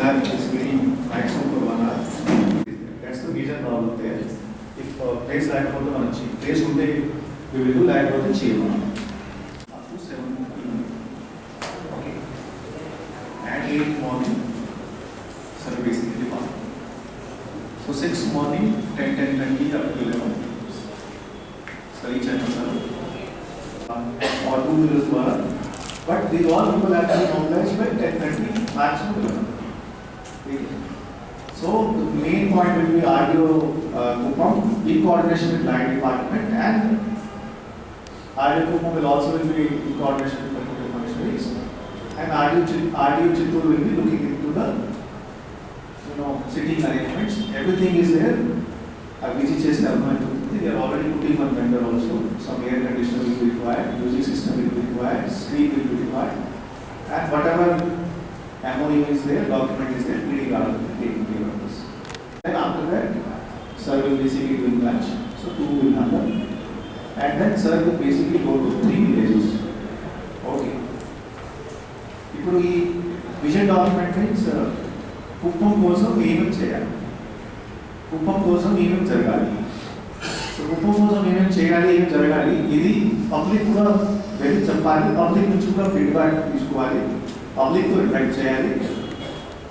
lab is very maximum for 1 hour. That's the major problem there. If place lack of the place would they we will do lack of the chain up to 7 p.m. Okay. And 8 morning, so basically 1. So 6 morning, 10, 10:30 up to 11. So each and or 2 wheelers were, but these all people have to be normalized by 10:30 maximum 11. Okay. So the main point will be RDO Kuppam in coordination with line department, and RDO Kuppam will also be in coordination with the functionaries, and RDO Chittoor will be looking into the sitting arrangements. Everything is there. They are already putting one vendor also. Some air conditioner will be required, music system will be required, screen will be required, and whatever MOU is there, document is there, PD guard will be taking care of this. Then after that, sir will basically doing lunch, so 2 will happen, and then sir will basically go to 3 villages. Okay. ఇప్పుడు ఈ vision document means Kuppam కోసం ఏమేమి చేయాలి, కుప్పం కోసం ఏమేమి జరగాలి, so Kuppam కోసం ఏమేమి చేయాలి, ఏమేమి జరగాలి, ఇది పబ్లిక్ కూడా వెళ్ళి చెప్పాలి, పబ్లిక్ నుంచి కూడా ఫీడ్బ్యాక్ తీసుకోవాలి, పబ్లిక్ ఇంటరాక్ట్ చేయాలి,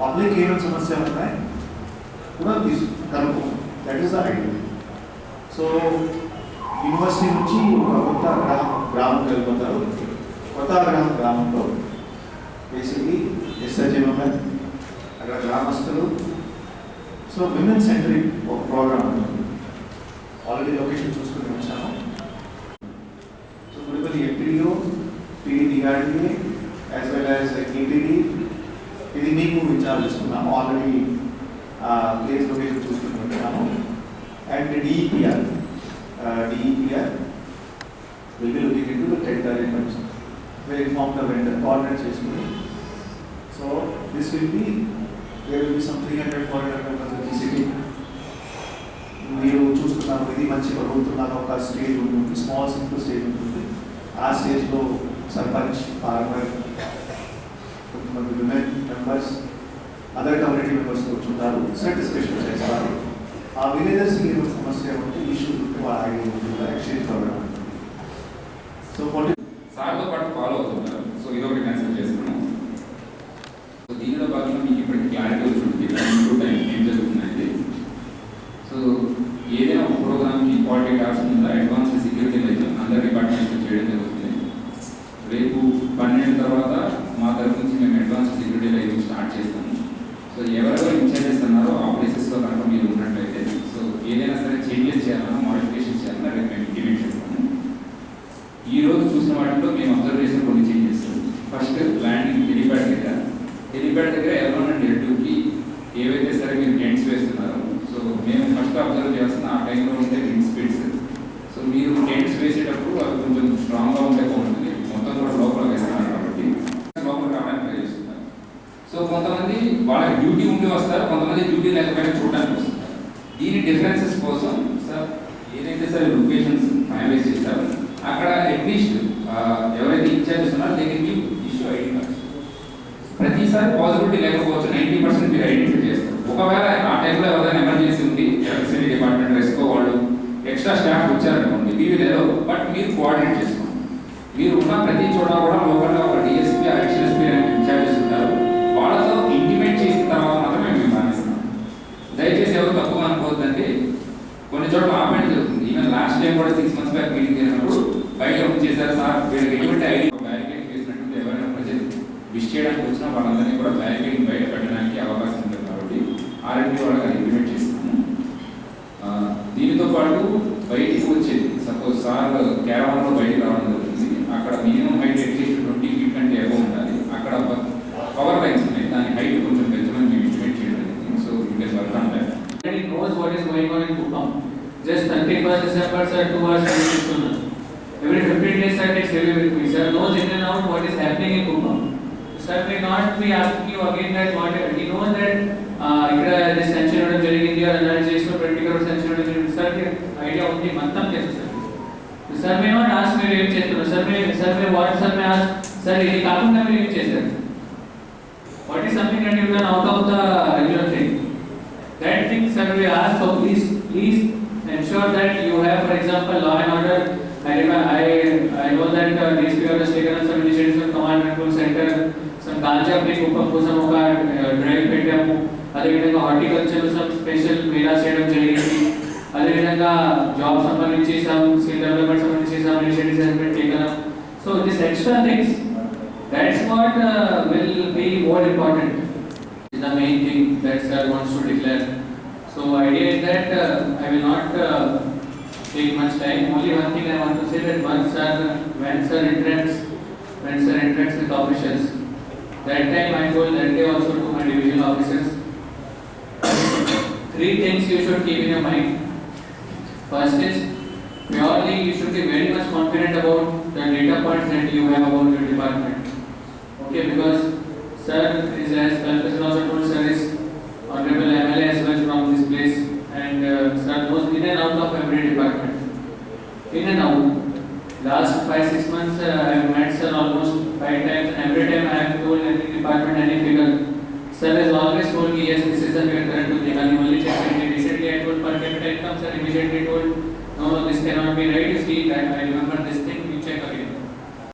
పబ్లిక్ ఏమేమి సమస్యలు ఉన్నాయి కూడా కనుక్కోవాలి. That is the idea. So university నుంచి ఒక కొత్త గ్రామం వెళ్ళిపోతారు. కొత్త గ్రామంలో బేసిక్లీ ఎస్ఎస్జేఎంఎల్ అక్కడ గ్రామస్తులు, సో విమెన్ సెంట్రిక్ ఒక ప్రోగ్రామ్ ఉంటుంది. ఆల్రెడీ లొకేషన్ చూసుకుని వచ్చాము. So Gudipalli MPDO, PDRDA as well as ATD, ఇది మీకు ఇన్ఛార్జ్ చేసుకున్నాము. ఆల్రెడీ ప్లేస్ లొకేషన్ చూసుకుని వచ్చాము. And DEPR will be looking into the tender arrangements. We inform the vendor, coordinate చేసుకుని. So this will be, there will be some 300-400 members of the city. మీరు చూస్తున్నారు, ఇది మంచి ప్రభుత్వం ఒక స్టేజ్ ఉంటుంది, స్మాల్ సింపుల్ స్టేజ్ ఉంటుంది. ఆ స్టేజ్లో సర్పంచ్, ఫార్మర్, కొంతమంది women members, other community members కూర్చుంటారు, సెట్ డిస్కషన్ చేస్తారు. ఆ విలేజర్స్కి ఏదో సమస్య ఉంటే ఇష్యూ ఎక్స్చేంజ్ ప్రోగ్రామ్. సో సార్తో పాటు ఫాలో అవుతున్నారు. సో ఇది ఒకటి కన్సిడర్ చేస్తున్నాం. సో దీనిలో భాగంగా మీకు ఇప్పటికి క్లారిటీ వచ్చింది ఏం జరుగుతుందండి. సో ఏదైనా ఒక ప్రోగ్రామ్కి క్వాలిటీ టాస్క్ ఉందా, అడ్వాన్స్ సెక్యూరిటీ లైట్ అందరి డిపార్ట్మెంట్స్లో చేయడం జరుగుతుంది. రేపు 12 తర్వాత మా తరఫు నుంచి మేము అడ్వాన్స్ సెక్యూరిటీ లైట్ స్టార్ట్ చేస్తాము. సో ఎవరెవరు ఇన్ఛార్జెస్ ఉన్నారో ఆ ప్లేసెస్లో కనుక మీరు ఉన్నట్లయితే, సో ఏదైనా సరే చేంజెస్ చేయాలన్నా, మోడిఫికేషన్ చేయాలన్నా రేపు మేము ఇంప్లిమెంట్ చేస్తాము. ఈ రోజు చూసిన వాటిలో మేము అబ్జర్వ్ చేసిన కొన్ని చేంజెస్. ఫస్ట్ ల్యాండింగ్ హెలిప్యాడ్ దగ్గర ఎవరన్నా డెల్టూకి ఏవైతే సరే మీరు టెంట్స్ వేస్తున్నారో, సో మేము ఫస్ట్ అబ్జర్వ్ చేస్తున్న ఆ టైంలో ఉంటే విండ్ స్పీడ్స్. సో మీరు టెంట్స్ వేసేటప్పుడు అవి కొంచెం స్ట్రాంగ్గా ఉంటే బాగుంటుంది. మొత్తం కూడా లోపల వేస్తున్నారు కాబట్టి లోపల రావడానికి ట్రై చేస్తున్నారు. సో కొంతమంది వాళ్ళకి డ్యూటీ ఉండి వస్తారు, కొంతమంది డ్యూటీ లేకపోయినా చూడడానికి వస్తారు. దీని డిఫరెన్సెస్ కోసం సార్ ఏదైతే సరే లొకేషన్స్ ఫైనలైజ్ చేస్తారో అక్కడ అట్లీస్ట్ ఎవరైతే ఇన్ఛార్జెస్ ఉన్నారో దగ్గరికి ఇష్యూ ఐడి కార్డ్స్. ప్రతిసారి పాజిబిలిటీ లేకపోవచ్చు, 90% మీరు ఐడెంటిఫై చేస్తారు. ఒకవేళ ఆ టైంలో ఎవరైనా ఎమర్జెన్సీ ఉంది, ఎలక్ట్రిసిటీ డిపార్ట్మెంట్ రెస్కో వాళ్ళు ఎక్స్ట్రా స్టాఫ్ వచ్చారనుకోండి, మీరు లేదో బట్ మీరు కోఆర్డినేట్ చేసుకోండి. మీరు ఉన్న ప్రతి చోట కూడా లోకల్గా ఒక డిఎస్పీ, అడిషనల్ ఎస్పీ ఇన్ఛార్జెస్ ఉంటారు. వాళ్ళతో ఇంటిమేట్ చేసిన తర్వాత మాత్రమే మేము మానేస్తున్నాం. దయచేసి ఎవరు తప్పుగా అనుకోవద్దండి. కొన్ని చోట్ల ఆపేయడం జరుగుతుంది. ఈవెన్ లాస్ట్ టైం కూడా 6 months బ్యాక్ మీటింగ్ చేసినప్పుడు బయట చేశారు సార్, వీళ్ళకి ఎటువంటి ఐడి బ్యారికేడ్ చేసినట్టు ఎవరైనా ప్రజలు విష్ చేయడానికి వచ్చినా వాళ్ళందరినీ కూడా బ్యారికేడింగ్ బయట పెట్టడానికి అవకాశం ఉంటుంది. కాబట్టి ఆర్ఎంపీ వాళ్ళకి అది ఇంప్లిమెంట్ చేస్తున్నాము. దీనితో పాటు బయటికి వచ్చేది, సపోజ్ సార్ క్యారవాన్లో బయటికి రావడం జరుగుతుంది. అక్కడ మినిమం హైట్ అట్లీస్ట్ 20 feet కంటే ఎక్కువ ఉండాలి. అక్కడ పవర్ లైన్స్ ఉన్నాయి, దాని హైట్ కొంచెం పెంచమని మేము ఇంప్లిమెంట్ చేయడం జరిగింది. So you can work on that. He knows what is going on in Kuppam. Just 31st December, sir, 2 hours every 15 days, sir, takes review with me. Sir knows in and out what is happening in Kuppam. Sir may not be asking you again that what he knows that this sanction order జరిగింది or analysis for 20 crore sanction order జరిగింది. Sir కి idea ఉంది, మొత్తం తెలుసు sir. Sir may not ask మీరు ఏం చేస్తున్నారు. Sir may what sir may ask, sir ఇది కాకుండా మీరు ఏం చేశారు. What is is something that you done out of the regular thing. That thing, sir, we ask, so please ensure that you have, for example, law and order. I know that DSP has taken some initiatives on command and control center, some ganja free Kuppam కోసం ఒక drive పెట్టాము. అదేవిధంగా horticulture some special Mela చేయడం జరిగింది. అదేవిధంగా job సంబంధించి some skill development సంబంధించి some initiatives has been taken up. So this extra things, that's what will be more important. Is the main thing that sir wants to declare. So idea is that I will not take much time. Only one thing I want to say, that when sir interacts with officials, that time I told that day also to my divisional officers, 3 things you should keep in your mind. First is, purely you should be very much confident about the data points that you have about your department. Okay, because sir is, as Kalpesh also told, sir is honorable MLA as well from this place, and sir knows in and out of every department. In and out. Last 5-6 months I have met sir almost 5 times.